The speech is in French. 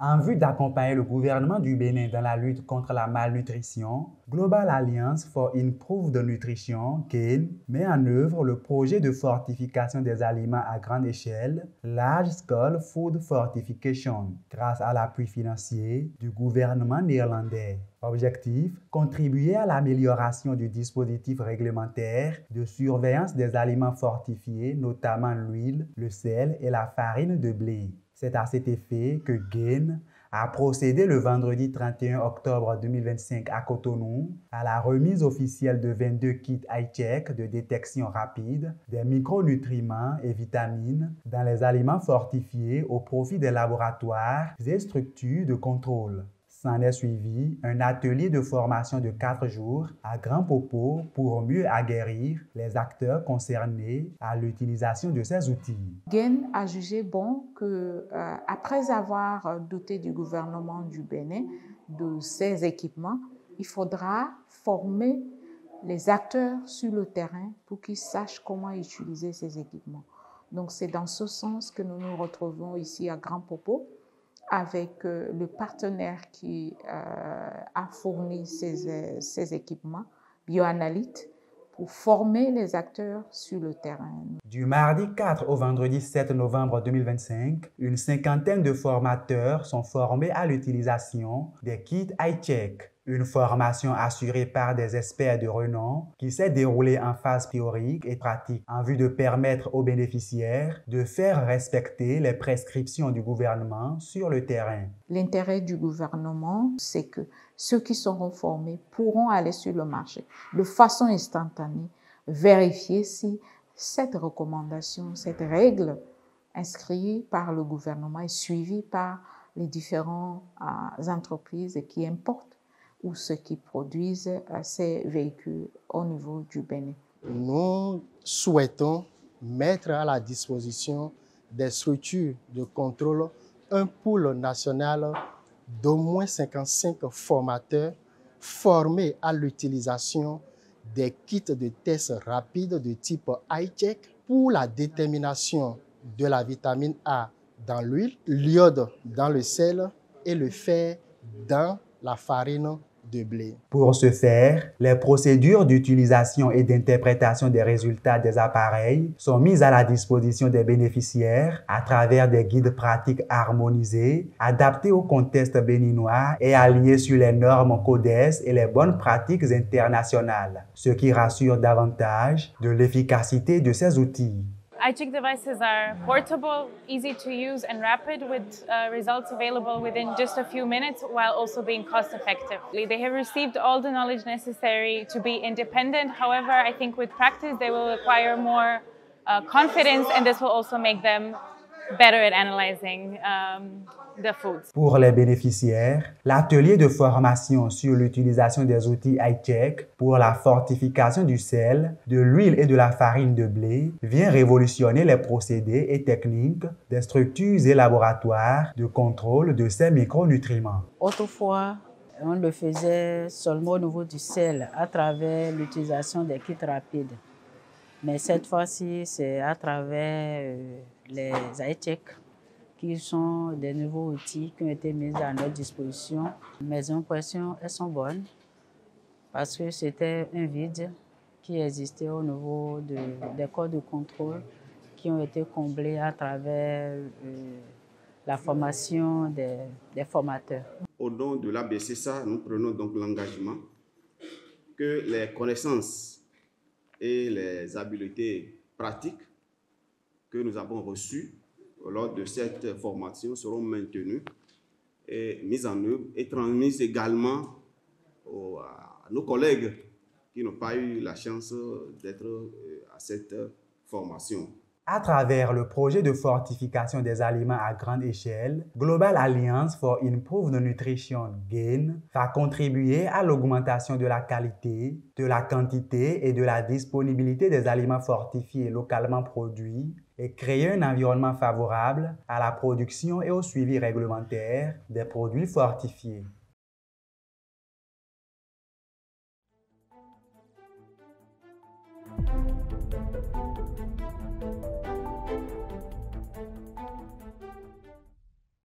En vue d'accompagner le gouvernement du Bénin dans la lutte contre la malnutrition, Global Alliance for Improved Nutrition, GAIN, met en œuvre le projet de fortification des aliments à grande échelle, Large Scale Food Fortification, grâce à l'appui financier du gouvernement néerlandais. Objectif, contribuer à l'amélioration du dispositif réglementaire de surveillance des aliments fortifiés, notamment l'huile, le sel et la farine de blé. C'est à cet effet que GAIN a procédé le vendredi 31 octobre 2025 à Cotonou à la remise officielle de 22 kits high-tech de détection rapide des micronutriments et vitamines dans les aliments fortifiés au profit des laboratoires et structures de contrôle. S'en est suivi un atelier de formation de 4 jours à Grand Popo pour mieux aguerrir les acteurs concernés à l'utilisation de ces outils. GAIN a jugé bon que, après avoir doté du gouvernement du Bénin de ces équipements, il faudra former les acteurs sur le terrain pour qu'ils sachent comment utiliser ces équipements. Donc c'est dans ce sens que nous nous retrouvons ici à Grand Popo, avec le partenaire qui a fourni ces équipements, Bioanalyte, pour former les acteurs sur le terrain. Du mardi 4 au vendredi 7 novembre 2025, une cinquantaine de formateurs sont formés à l'utilisation des kits high-tech. Une formation assurée par des experts de renom qui s'est déroulée en phase théorique et pratique en vue de permettre aux bénéficiaires de faire respecter les prescriptions du gouvernement sur le terrain. L'intérêt du gouvernement, c'est que ceux qui seront formés pourront aller sur le marché de façon instantanée, vérifier si cette recommandation, cette règle inscrite par le gouvernement est suivie par les différentes entreprises qui importent ou ceux qui produisent ces véhicules au niveau du Bénin. Nous souhaitons mettre à la disposition des structures de contrôle un pool national d'au moins 55 formateurs formés à l'utilisation des kits de tests rapides de type high-tech pour la détermination de la vitamine A dans l'huile, l'iode dans le sel et le fer dans la farine de blé. Pour ce faire, les procédures d'utilisation et d'interprétation des résultats des appareils sont mises à la disposition des bénéficiaires à travers des guides pratiques harmonisés, adaptés au contexte béninois et alignés sur les normes CODES et les bonnes pratiques internationales, ce qui rassure davantage de l'efficacité de ces outils. high-tech devices are portable, easy to use and rapid with results available within just a few minutes while also being cost effective. They have received all the knowledge necessary to be independent. However, I think with practice they will acquire more confidence and this will also make them better at analyzing the foods. Pour les bénéficiaires, l'atelier de formation sur l'utilisation des outils high-tech pour la fortification du sel, de l'huile et de la farine de blé vient révolutionner les procédés et techniques des structures et laboratoires de contrôle de ces micronutriments. Autrefois, on le faisait seulement au niveau du sel à travers l'utilisation des kits rapides. Mais cette fois-ci, c'est à travers les high-tech qui sont des nouveaux outils qui ont été mis à notre disposition. Mes impressions, elles sont bonnes parce que c'était un vide qui existait au niveau des corps de contrôle qui ont été comblés à travers la formation des formateurs. Au nom de l'ABCSA, nous prenons donc l'engagement que les connaissances et les habiletés pratiques que nous avons reçues lors de cette formation seront maintenues et mises en œuvre et transmises également à nos collègues qui n'ont pas eu la chance d'être à cette formation. À travers le projet de fortification des aliments à grande échelle, Global Alliance for Improved Nutrition, GAIN, va contribuer à l'augmentation de la qualité, de la quantité et de la disponibilité des aliments fortifiés localement produits et créer un environnement favorable à la production et au suivi réglementaire des produits fortifiés.